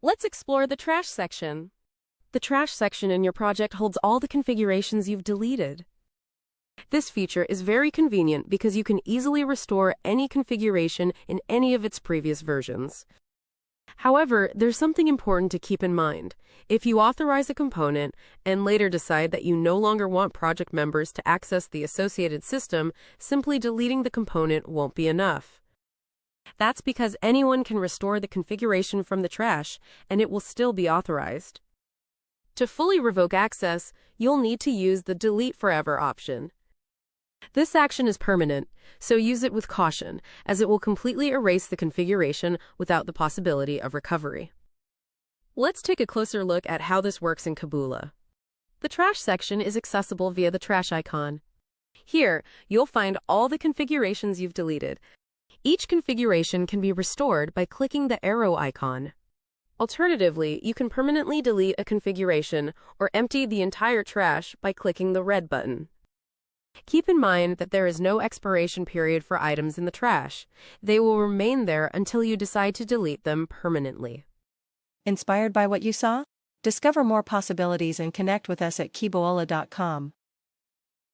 Let's explore the trash section. The trash section in your project holds all the configurations you've deleted. This feature is very convenient because you can easily restore any configuration in any of its previous versions. However, there's something important to keep in mind. If you authorize a component and later decide that you no longer want project members to access the associated system, simply deleting the component won't be enough. That's because anyone can restore the configuration from the trash, and it will still be authorized. To fully revoke access, you'll need to use the Delete Forever option. This action is permanent, so use it with caution, as it will completely erase the configuration without the possibility of recovery. Let's take a closer look at how this works in Keboola. The trash section is accessible via the trash icon. Here, you'll find all the configurations you've deleted. Each configuration can be restored by clicking the arrow icon. Alternatively, you can permanently delete a configuration or empty the entire trash by clicking the red button. Keep in mind that there is no expiration period for items in the trash. They will remain there until you decide to delete them permanently. Inspired by what you saw? Discover more possibilities and connect with us at Keboola.com.